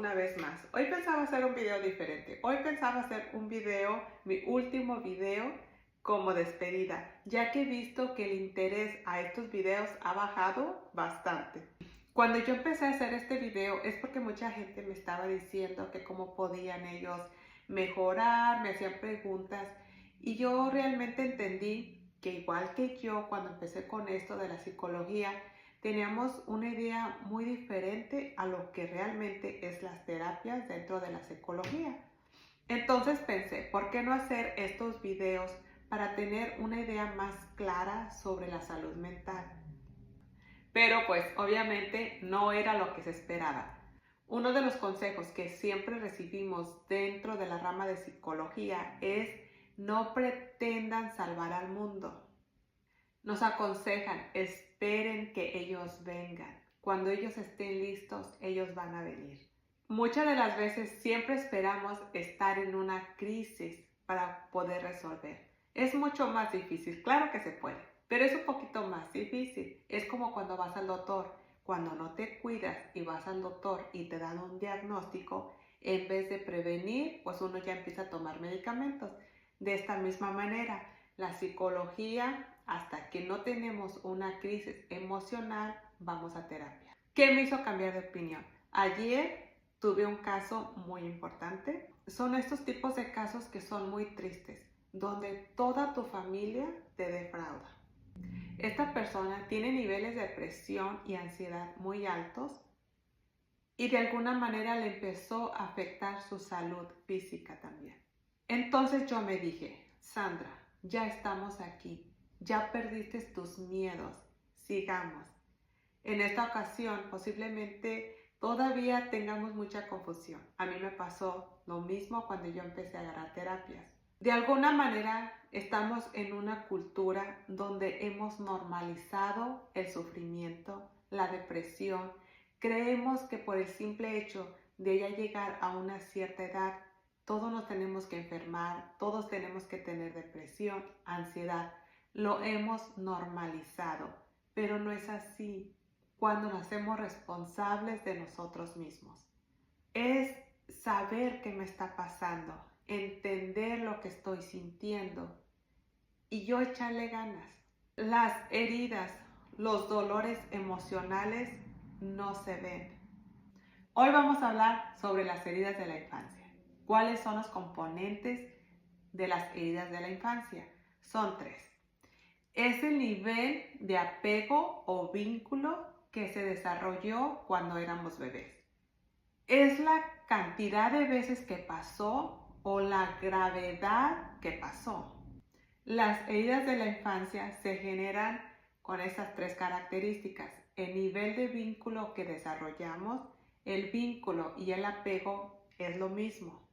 una vez más. Hoy pensaba hacer un video diferente. Hoy pensaba hacer un video, mi último video como despedida, ya que he visto que el interés a estos videos ha bajado bastante. Cuando yo empecé a hacer este video es porque mucha gente me estaba diciendo que cómo podían ellos mejorar, me hacían preguntas y yo realmente entendí que igual que yo cuando empecé con esto de la psicología, teníamos una idea muy diferente a lo que realmente es las terapias dentro de la psicología. Entonces pensé, ¿por qué no hacer estos videos para tener una idea más clara sobre la salud mental? Pero pues obviamente no era lo que se esperaba. Uno de los consejos que siempre recibimos dentro de la rama de psicología es no pretendan salvar al mundo. Nos aconsejan, esperen que ellos vengan. Cuando ellos estén listos, ellos van a venir. Muchas de las veces siempre esperamos estar en una crisis para poder resolver. Es mucho más difícil, claro que se puede, pero es un poquito más difícil. Es como cuando vas al doctor. Cuando no te cuidas y vas al doctor y te dan un diagnóstico, en vez de prevenir, pues uno ya empieza a tomar medicamentos. De esta misma manera, la psicología, hasta que no tenemos una crisis emocional, vamos a terapia. ¿Qué me hizo cambiar de opinión? Ayer tuve un caso muy importante. Son estos tipos de casos que son muy tristes, donde toda tu familia te defrauda. Esta persona tiene niveles de depresión y ansiedad muy altos y de alguna manera le empezó a afectar su salud física también. Entonces yo me dije, Sandra, ya estamos aquí, ya perdiste tus miedos, sigamos. En esta ocasión posiblemente todavía tengamos mucha confusión. A mí me pasó lo mismo cuando yo empecé a agarrar terapias. De alguna manera estamos en una cultura donde hemos normalizado el sufrimiento, la depresión. Creemos que por el simple hecho de ya llegar a una cierta edad, todos nos tenemos que enfermar, todos tenemos que tener depresión, ansiedad. Lo hemos normalizado, pero no es así cuando nos hacemos responsables de nosotros mismos. Es saber qué me está pasando, entender lo que estoy sintiendo y yo echarle ganas. Las heridas, los dolores emocionales no se ven. Hoy vamos a hablar sobre las heridas de la infancia. ¿Cuáles son los componentes de las heridas de la infancia? Son 3. Es el nivel de apego o vínculo que se desarrolló cuando éramos bebés. Es la cantidad de veces que pasó o la gravedad que pasó. Las heridas de la infancia se generan con esas 3 características. El nivel de vínculo que desarrollamos, el vínculo y el apego es lo mismo.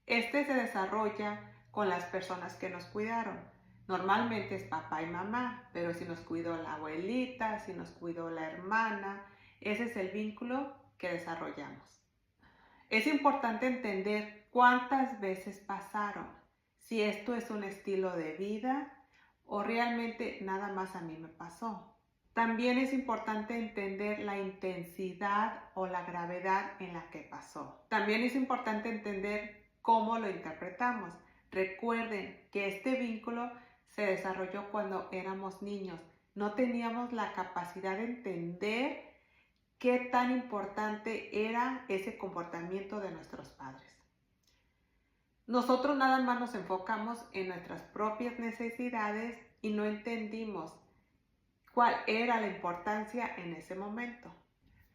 Este se desarrolla con las personas que nos cuidaron. Normalmente es papá y mamá, pero si nos cuidó la abuelita, si nos cuidó la hermana, ese es el vínculo que desarrollamos. Es importante entender cuántas veces pasaron, si esto es un estilo de vida o realmente nada más a mí me pasó. También es importante entender la intensidad o la gravedad en la que pasó. También es importante entender cómo lo interpretamos. Recuerden que este vínculo se desarrolló cuando éramos niños. No teníamos la capacidad de entender qué tan importante era ese comportamiento de nuestros padres. Nosotros nada más nos enfocamos en nuestras propias necesidades y no entendimos cuál era la importancia en ese momento.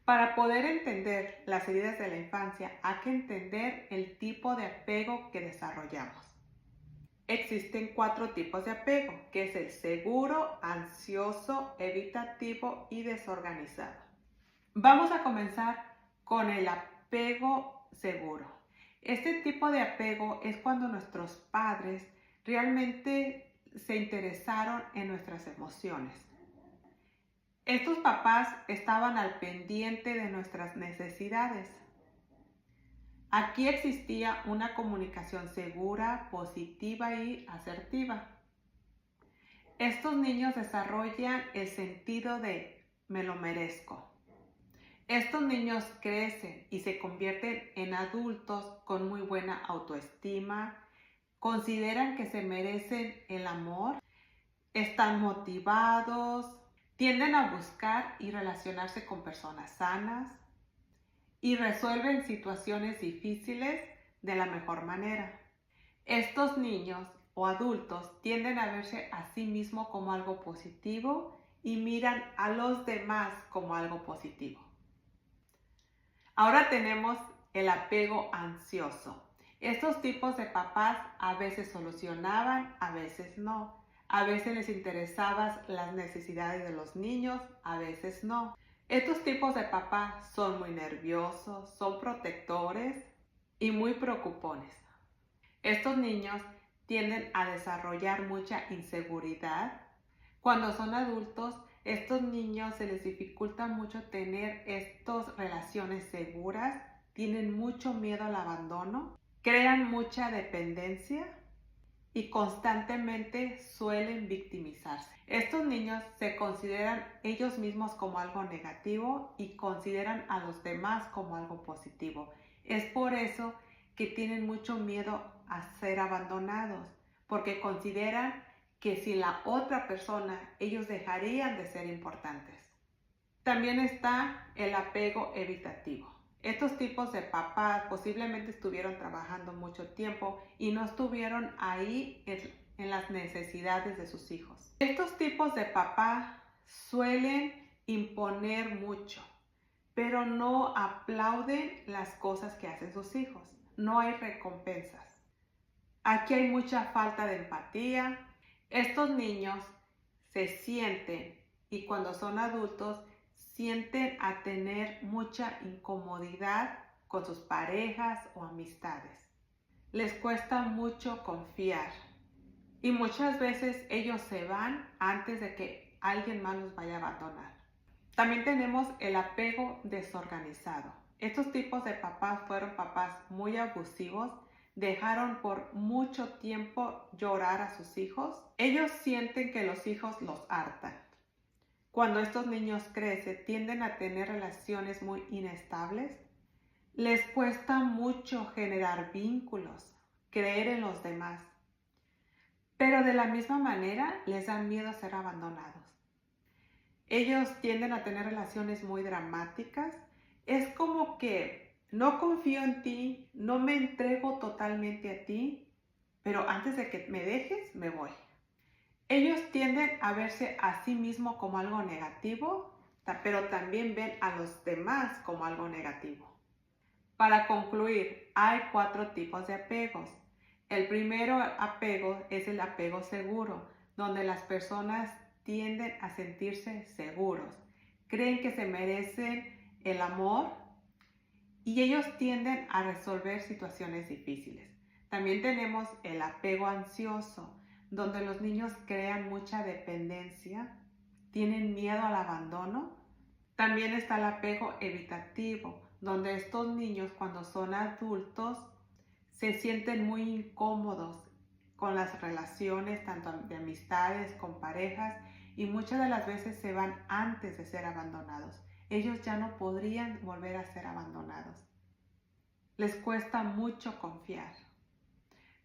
Para poder entender las heridas de la infancia, hay que entender el tipo de apego que desarrollamos. Existen 4 tipos de apego, que es el seguro, ansioso, evitativo y desorganizado. Vamos a comenzar con el apego seguro. Este tipo de apego es cuando nuestros padres realmente se interesaron en nuestras emociones. Estos papás estaban al pendiente de nuestras necesidades. Aquí existía una comunicación segura, positiva y asertiva. Estos niños desarrollan el sentido de me lo merezco. Estos niños crecen y se convierten en adultos con muy buena autoestima, consideran que se merecen el amor, están motivados, tienden a buscar y relacionarse con personas sanas y resuelven situaciones difíciles de la mejor manera. Estos niños o adultos tienden a verse a sí mismos como algo positivo y miran a los demás como algo positivo. Ahora tenemos el apego ansioso. Estos tipos de papás a veces solucionaban, a veces no. A veces les interesaban las necesidades de los niños, a veces no. Estos tipos de papás son muy nerviosos, son protectores y muy preocupones. Estos niños tienden a desarrollar mucha inseguridad. Cuando son adultos, estos niños se les dificulta mucho tener estas relaciones seguras, tienen mucho miedo al abandono, crean mucha dependencia y constantemente suelen victimizarse. Estos niños se consideran ellos mismos como algo negativo y consideran a los demás como algo positivo. Es por eso que tienen mucho miedo a ser abandonados, porque consideran que sin la otra persona ellos dejarían de ser importantes. También está el apego evitativo. Estos tipos de papás posiblemente estuvieron trabajando mucho tiempo y no estuvieron ahí en las necesidades de sus hijos. Estos tipos de papá suelen imponer mucho, pero no aplauden las cosas que hacen sus hijos. No hay recompensas. Aquí hay mucha falta de empatía. Estos niños se sienten y cuando son adultos sienten a tener mucha incomodidad con sus parejas o amistades. Les cuesta mucho confiar y muchas veces ellos se van antes de que alguien más los vaya a abandonar. También tenemos el apego desorganizado. Estos tipos de papás fueron papás muy abusivos, dejaron por mucho tiempo llorar a sus hijos. Ellos sienten que los hijos los hartan. Cuando estos niños crecen, tienden a tener relaciones muy inestables. Les cuesta mucho generar vínculos, creer en los demás. Pero de la misma manera les da miedo ser abandonados. Ellos tienden a tener relaciones muy dramáticas. Es como que no confío en ti, no me entrego totalmente a ti, pero antes de que me dejes, me voy. Ellos tienden a verse a sí mismos como algo negativo, pero también ven a los demás como algo negativo. Para concluir, hay 4 tipos de apegos. El primero apego es el apego seguro, donde las personas tienden a sentirse seguros, creen que se merecen el amor y ellos tienden a resolver situaciones difíciles. También tenemos el apego ansioso, donde los niños crean mucha dependencia, tienen miedo al abandono. También está el apego evitativo, donde estos niños cuando son adultos se sienten muy incómodos con las relaciones, tanto de amistades, con parejas, y muchas de las veces se van antes de ser abandonados. Ellos ya no podrían volver a ser abandonados. Les cuesta mucho confiar.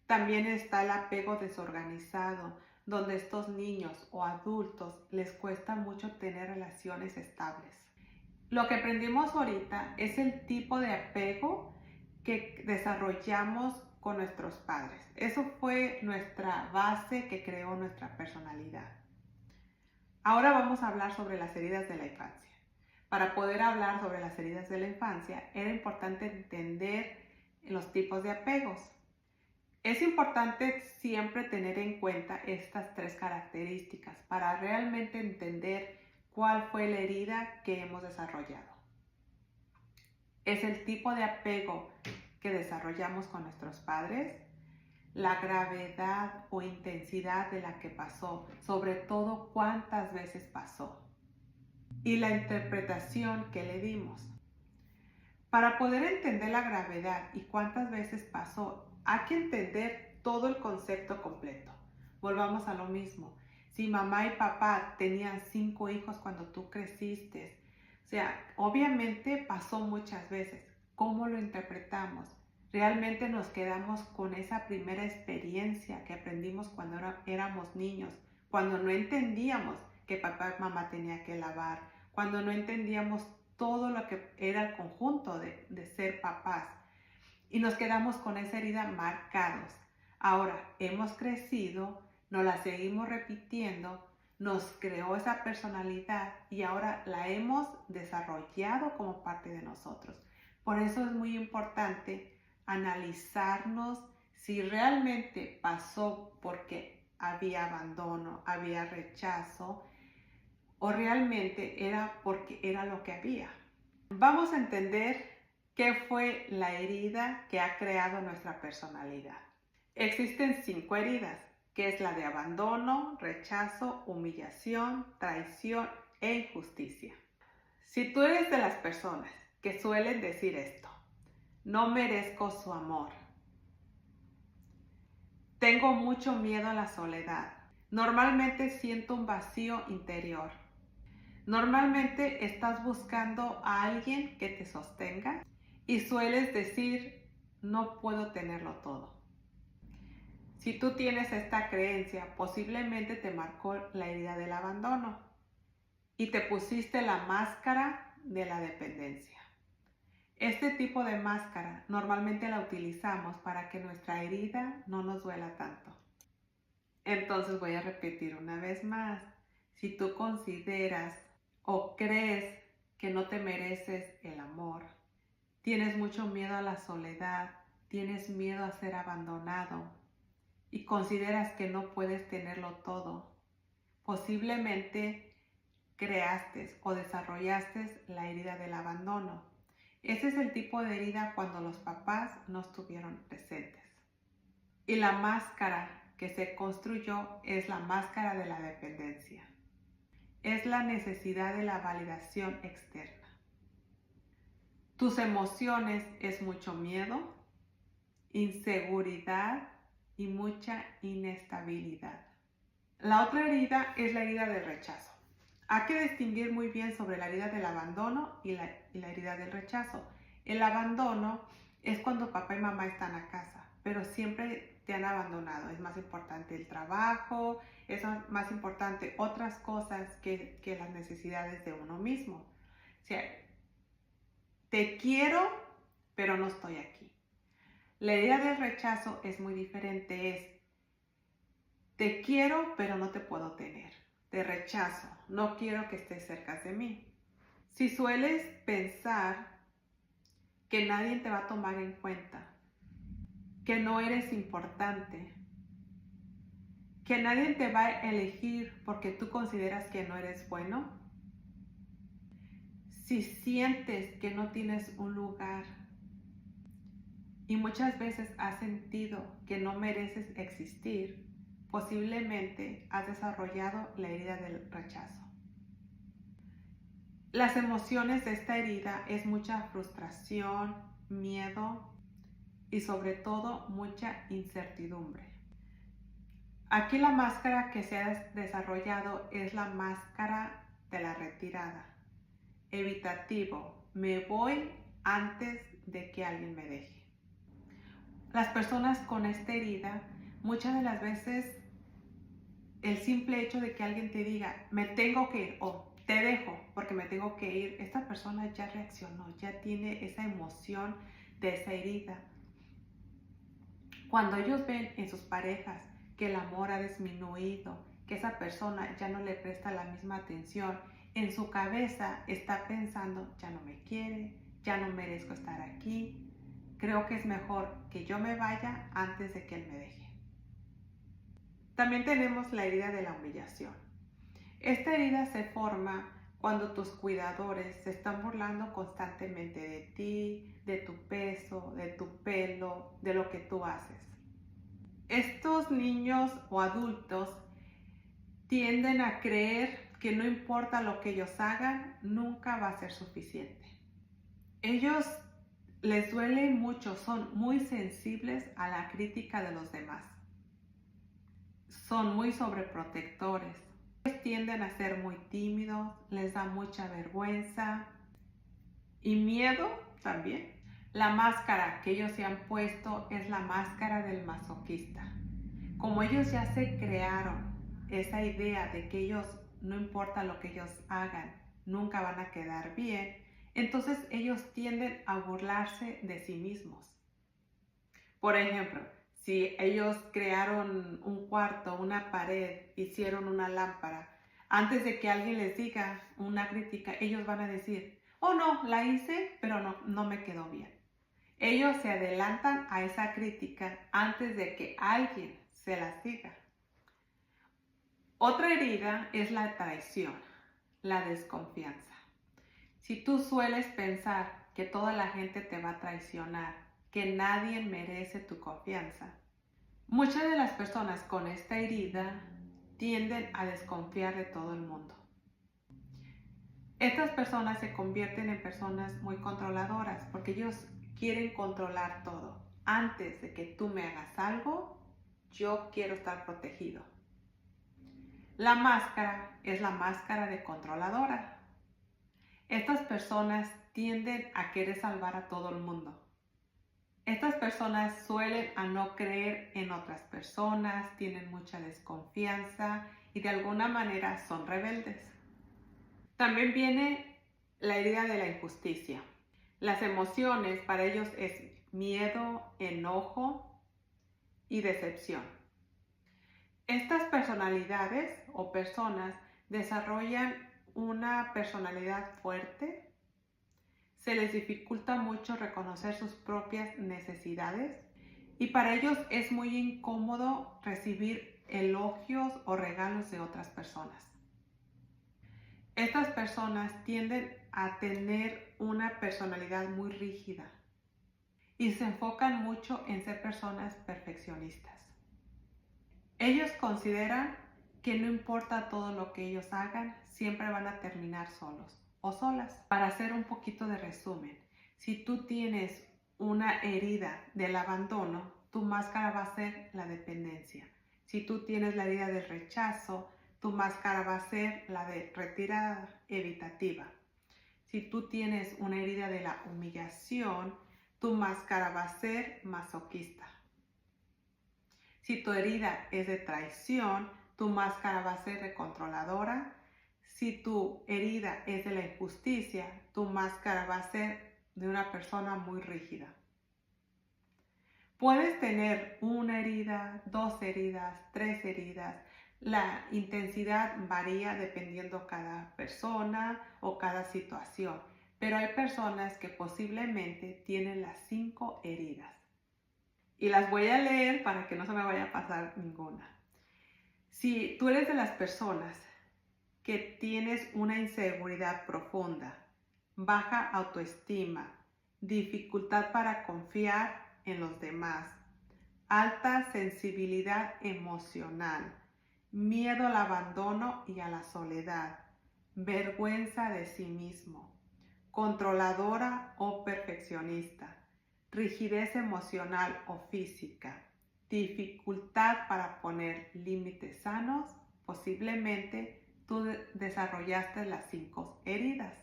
También está el apego desorganizado, donde estos niños o adultos les cuesta mucho tener relaciones estables. Lo que aprendimos ahorita es el tipo de apego que desarrollamos con nuestros padres. Eso fue nuestra base que creó nuestra personalidad. Ahora vamos a hablar sobre las heridas de la infancia. Para poder hablar sobre las heridas de la infancia, era importante entender los tipos de apegos. Es importante siempre tener en cuenta estas 3 características para realmente entender cuál fue la herida que hemos desarrollado. Es el tipo de apego que desarrollamos con nuestros padres, la gravedad o intensidad de la que pasó, sobre todo cuántas veces pasó, y la interpretación que le dimos. Para poder entender la gravedad y cuántas veces pasó, hay que entender todo el concepto completo. Volvamos a lo mismo. Si mamá y papá tenían 5 hijos cuando tú creciste, O sea, obviamente pasó muchas veces. ¿Cómo lo interpretamos? Realmente nos quedamos con esa primera experiencia que aprendimos cuando éramos niños, cuando no entendíamos que papá y mamá tenía que lavar, cuando no entendíamos todo lo que era el conjunto de ser papás. Y nos quedamos con esa herida marcados. Ahora, hemos crecido, nos la seguimos repitiendo, nos creó esa personalidad y ahora la hemos desarrollado como parte de nosotros. Por eso es muy importante analizarnos si realmente pasó porque había abandono, había rechazo o realmente era porque era lo que había. Vamos a entender qué fue la herida que ha creado nuestra personalidad. Existen 5 heridas, que es la de abandono, rechazo, humillación, traición e injusticia. Si tú eres de las personas que suelen decir esto, no merezco su amor, tengo mucho miedo a la soledad, normalmente siento un vacío interior, normalmente estás buscando a alguien que te sostenga y sueles decir, no puedo tenerlo todo. Si tú tienes esta creencia, posiblemente te marcó la herida del abandono y te pusiste la máscara de la dependencia. Este tipo de máscara normalmente la utilizamos para que nuestra herida no nos duela tanto. Entonces voy a repetir una vez más. Si tú consideras o crees que no te mereces el amor, tienes mucho miedo a la soledad, tienes miedo a ser abandonado y consideras que no puedes tenerlo todo, posiblemente creaste o desarrollaste la herida del abandono. Ese es el tipo de herida cuando los papás no estuvieron presentes. Y la máscara que se construyó es la máscara de la dependencia. Es la necesidad de la validación externa. Tus emociones es mucho miedo, inseguridad y mucha inestabilidad. La otra herida es la herida del rechazo. Hay que distinguir muy bien sobre la herida del abandono y la herida del rechazo. El abandono es cuando papá y mamá están a casa, pero siempre te han abandonado. Es más importante el trabajo, es más importante otras cosas que las necesidades de uno mismo. O sea, te quiero, pero no estoy aquí. La herida del rechazo es muy diferente, es te quiero, pero no te puedo tener. Te rechazo, no quiero que estés cerca de mí. Si sueles pensar que nadie te va a tomar en cuenta, que no eres importante, que nadie te va a elegir porque tú consideras que no eres bueno, si sientes que no tienes un lugar y muchas veces has sentido que no mereces existir, posiblemente has desarrollado la herida del rechazo. Las emociones de esta herida es mucha frustración, miedo y sobre todo mucha incertidumbre. Aquí la máscara que se ha desarrollado es la máscara de la retirada. Evitativo, me voy antes de que alguien me deje. Las personas con esta herida, muchas de las veces el simple hecho de que alguien te diga, me tengo que ir o te dejo porque me tengo que ir, esta persona ya reaccionó, ya tiene esa emoción de esa herida. Cuando ellos ven en sus parejas que el amor ha disminuido, que esa persona ya no le presta la misma atención, en su cabeza está pensando, ya no me quiere, ya no merezco estar aquí, creo que es mejor que yo me vaya antes de que él me deje. También tenemos la herida de la humillación. Esta herida se forma cuando tus cuidadores se están burlando constantemente de ti, de tu peso, de tu pelo, de lo que tú haces. Estos niños o adultos tienden a creer que no importa lo que ellos hagan, nunca va a ser suficiente. Ellos les duele mucho, son muy sensibles a la crítica de los demás. Son muy sobreprotectores. Tienden a ser muy tímidos, les da mucha vergüenza y miedo también. La máscara que ellos se han puesto es la máscara del masoquista. Como ellos ya se crearon esa idea de que ellos, no importa lo que ellos hagan, nunca van a quedar bien, entonces ellos tienden a burlarse de sí mismos. Por ejemplo, si ellos crearon un cuarto, una pared, hicieron una lámpara, antes de que alguien les diga una crítica, ellos van a decir, oh no, la hice, pero no me quedó bien. Ellos se adelantan a esa crítica antes de que alguien se las diga. Otra herida es la traición, la desconfianza. Si tú sueles pensar que toda la gente te va a traicionar, que nadie merece tu confianza, muchas de las personas con esta herida tienden a desconfiar de todo el mundo. Estas personas se convierten en personas muy controladoras porque ellos quieren controlar todo. Antes de que tú me hagas algo, yo quiero estar protegido. La máscara es la máscara de controladora. Estas personas tienden a querer salvar a todo el mundo. Estas personas suelen a no creer en otras personas, tienen mucha desconfianza y de alguna manera son rebeldes. También viene la herida de la injusticia. Las emociones para ellos es miedo, enojo y decepción. Estas personalidades o personas desarrollan una personalidad fuerte, se les dificulta mucho reconocer sus propias necesidades y para ellos es muy incómodo recibir elogios o regalos de otras personas. Estas personas tienden a tener una personalidad muy rígida y se enfocan mucho en ser personas perfeccionistas. Ellos consideran que no importa todo lo que ellos hagan, siempre van a terminar solos o solas. Para hacer un poquito de resumen, si tú tienes una herida del abandono, tu máscara va a ser la dependencia. Si tú tienes la herida del rechazo, tu máscara va a ser la de retirada evitativa. Si tú tienes una herida de la humillación, tu máscara va a ser masoquista. Si tu herida es de traición, tu máscara va a ser de controladora. Si tu herida es de la injusticia, tu máscara va a ser de una persona muy rígida. Puedes tener una herida, 2 heridas, 3 heridas. La intensidad varía dependiendo cada persona o cada situación, pero hay personas que posiblemente tienen las 5 heridas. Y las voy a leer para que no se me vaya a pasar ninguna. Si tú eres de las personas que tienes una inseguridad profunda, baja autoestima, dificultad para confiar en los demás, alta sensibilidad emocional, miedo al abandono y a la soledad, vergüenza de sí mismo, controladora o perfeccionista, rigidez emocional o física, dificultad para poner límites sanos, posiblemente tú desarrollaste las 5 heridas.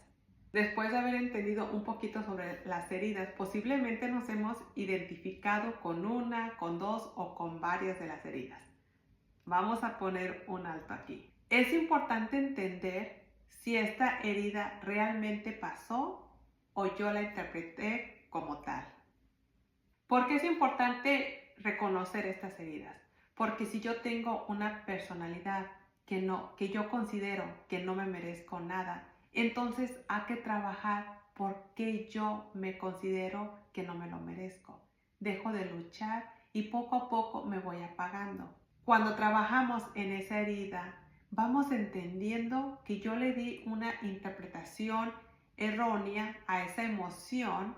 Después de haber entendido un poquito sobre las heridas, posiblemente nos hemos identificado con una, con 2 o con varias de las heridas. Vamos a poner un alto aquí. Es importante entender si esta herida realmente pasó o yo la interpreté como tal. ¿Por qué es importante reconocer estas heridas? Porque si yo tengo una personalidad que yo considero que no me merezco nada, entonces hay que trabajar porque yo me considero que no me lo merezco. Dejo de luchar y poco a poco me voy apagando. Cuando trabajamos en esa herida, vamos entendiendo que yo le di una interpretación errónea a esa emoción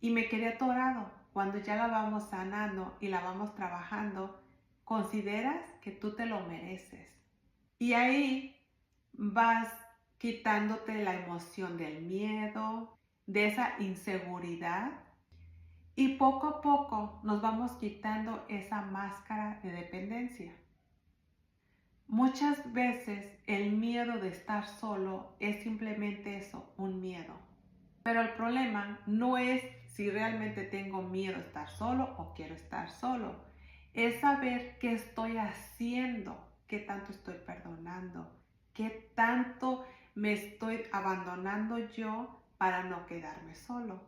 y me quedé atorado. Cuando ya la vamos sanando y la vamos trabajando, consideras que tú te lo mereces. Y ahí vas quitándote la emoción del miedo, de esa inseguridad. Y poco a poco nos vamos quitando esa máscara de dependencia. Muchas veces el miedo de estar solo es simplemente eso, un miedo. Pero el problema no es si realmente tengo miedo a estar solo o quiero estar solo. Es saber qué estoy haciendo, qué tanto estoy perdonando, qué tanto me estoy abandonando yo para no quedarme solo.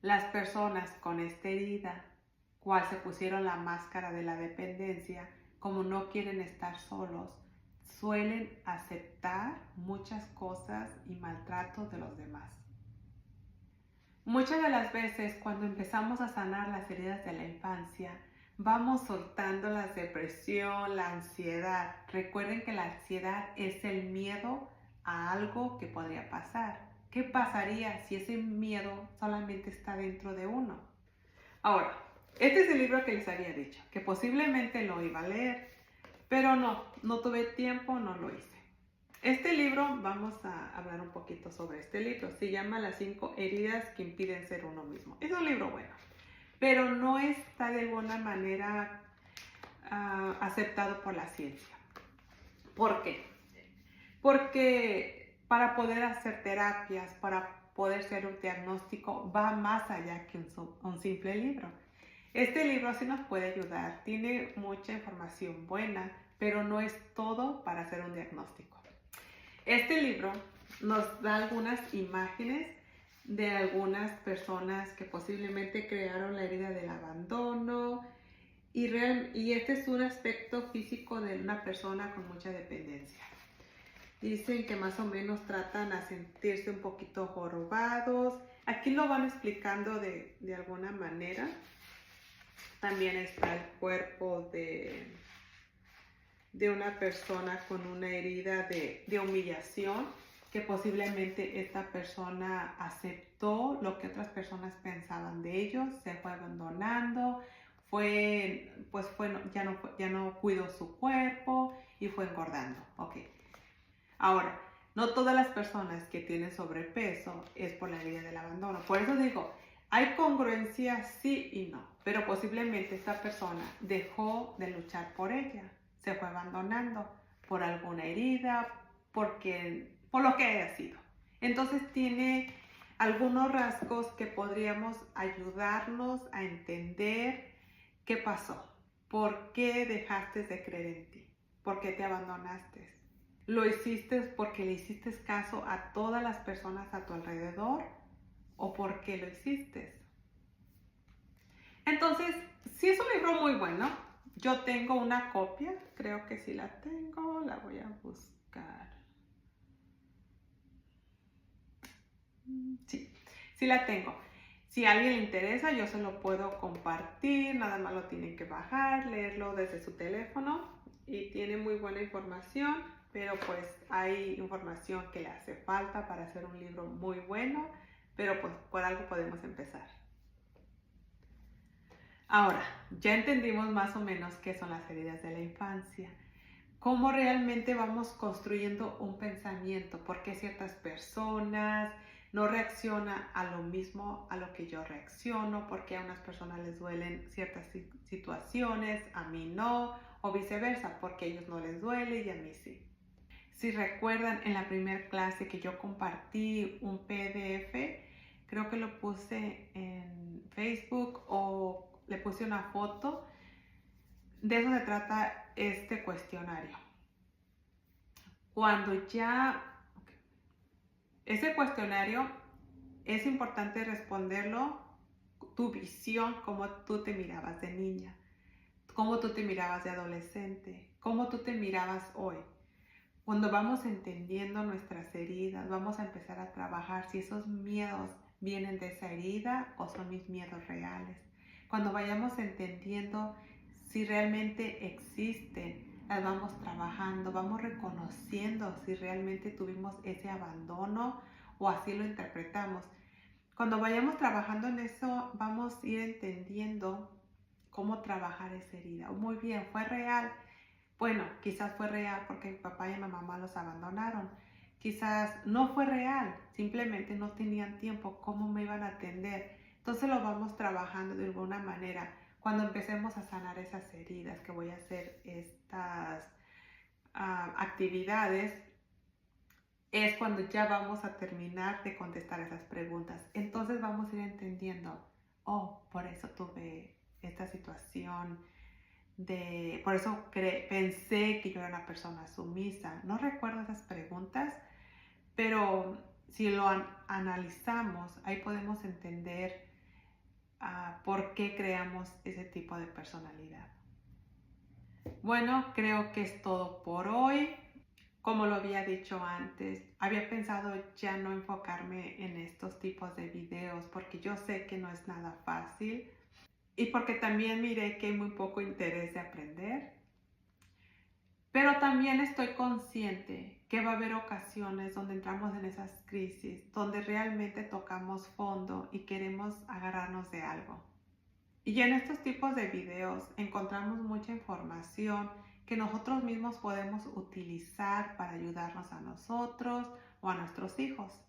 Las personas con esta herida, cual se pusieron la máscara de la dependencia, como no quieren estar solos, suelen aceptar muchas cosas y maltratos de los demás. Muchas de las veces cuando empezamos a sanar las heridas de la infancia, vamos soltando la depresión, la ansiedad. Recuerden que la ansiedad es el miedo a algo que podría pasar. ¿Qué pasaría si ese miedo solamente está dentro de uno? Ahora, este es el libro que les había dicho, que posiblemente lo iba a leer, pero no tuve tiempo, no lo hice. Este libro, vamos a hablar un poquito sobre este libro, se llama Las 5 heridas que impiden ser uno mismo. Es un libro bueno, pero no está de alguna manera aceptado por la ciencia. ¿Por qué? Porque para poder hacer terapias, para poder hacer un diagnóstico, va más allá que un simple libro. Este libro sí nos puede ayudar, tiene mucha información buena, pero no es todo para hacer un diagnóstico. Este libro nos da algunas imágenes de algunas personas que posiblemente crearon la herida del abandono y este es un aspecto físico de una persona con mucha dependencia. Dicen que más o menos tratan a sentirse un poquito jorobados. Aquí lo van explicando de alguna manera. También está el cuerpo de una persona con una herida de humillación, que posiblemente esta persona aceptó lo que otras personas pensaban de ellos, se fue abandonando, ya no cuidó su cuerpo y fue engordando. Okay. Ahora, no todas las personas que tienen sobrepeso es por la herida del abandono. Por eso digo, hay congruencia sí y no, pero posiblemente esta persona dejó de luchar por ella, se fue abandonando por alguna herida, por lo que haya sido. Entonces tiene algunos rasgos que podríamos ayudarnos a entender qué pasó, por qué dejaste de creer en ti, por qué te abandonaste. ¿Lo hiciste porque le hiciste caso a todas las personas a tu alrededor o por qué lo hiciste? Entonces, sí es un libro muy bueno. Yo tengo una copia, creo que sí la tengo, la voy a buscar. Sí la tengo. Si a alguien le interesa, yo se lo puedo compartir, nada más lo tienen que bajar, leerlo desde su teléfono y tiene muy buena información, pero pues hay información que le hace falta para hacer un libro muy bueno, pero pues por algo podemos empezar. Ahora, ya entendimos más o menos qué son las heridas de la infancia, cómo realmente vamos construyendo un pensamiento, por qué ciertas personas no reaccionan a lo mismo a lo que yo reacciono, porque a unas personas les duelen ciertas situaciones, a mí no, o viceversa, porque a ellos no les duele y a mí sí. Si recuerdan en la primera clase que yo compartí un PDF, creo que lo puse en Facebook o le puse una foto, de eso se trata este cuestionario. Cuando ya ese cuestionario es importante responderlo, tu visión, cómo tú te mirabas de niña, cómo tú te mirabas de adolescente, cómo tú te mirabas hoy. Cuando vamos entendiendo nuestras heridas, vamos a empezar a trabajar si esos miedos vienen de esa herida o son mis miedos reales. Cuando vayamos entendiendo si realmente existen, las vamos trabajando, vamos reconociendo si realmente tuvimos ese abandono o así lo interpretamos. Cuando vayamos trabajando en eso, vamos a ir entendiendo cómo trabajar esa herida. Muy bien, fue real. Bueno, quizás fue real porque mi papá y mi mamá los abandonaron. Quizás no fue real, simplemente no tenían tiempo, ¿cómo me iban a atender? Entonces lo vamos trabajando de alguna manera. Cuando empecemos a sanar esas heridas, que voy a hacer actividades, es cuando ya vamos a terminar de contestar esas preguntas. Entonces vamos a ir entendiendo, oh, por eso tuve esta situación, por eso pensé que yo era una persona sumisa. No recuerdo esas preguntas, pero si lo analizamos, ahí podemos entender por qué creamos ese tipo de personalidad. Bueno, creo que es todo por hoy. Como lo había dicho antes, había pensado ya no enfocarme en estos tipos de videos porque yo sé que no es nada fácil y porque también miré que hay muy poco interés de aprender. Pero también estoy consciente que va a haber ocasiones donde entramos en esas crisis, donde realmente tocamos fondo y queremos agarrarnos de algo. Y en estos tipos de videos encontramos mucha información que nosotros mismos podemos utilizar para ayudarnos a nosotros o a nuestros hijos.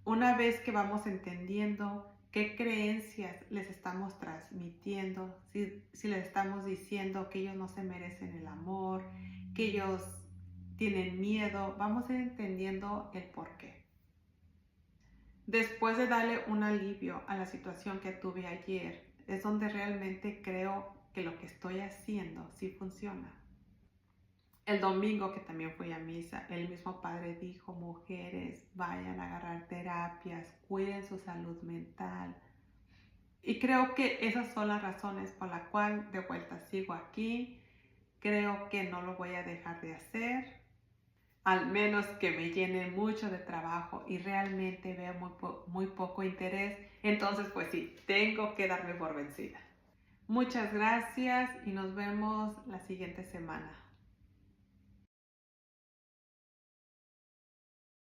Una vez que vamos entendiendo qué creencias les estamos transmitiendo, si les estamos diciendo que ellos no se merecen el amor, que ellos tienen miedo, vamos a ir entendiendo el porqué. Después de darle un alivio a la situación que tuve ayer, es donde realmente creo que lo que estoy haciendo sí funciona. El domingo que también fui a misa, el mismo padre dijo, mujeres, vayan a agarrar terapias, cuiden su salud mental. Y creo que esas son las razones por las cuales de vuelta sigo aquí. Creo que no lo voy a dejar de hacer, al menos que me llene mucho de trabajo y realmente vea muy poco interés. Entonces, pues sí, tengo que darme por vencida. Muchas gracias y nos vemos la siguiente semana.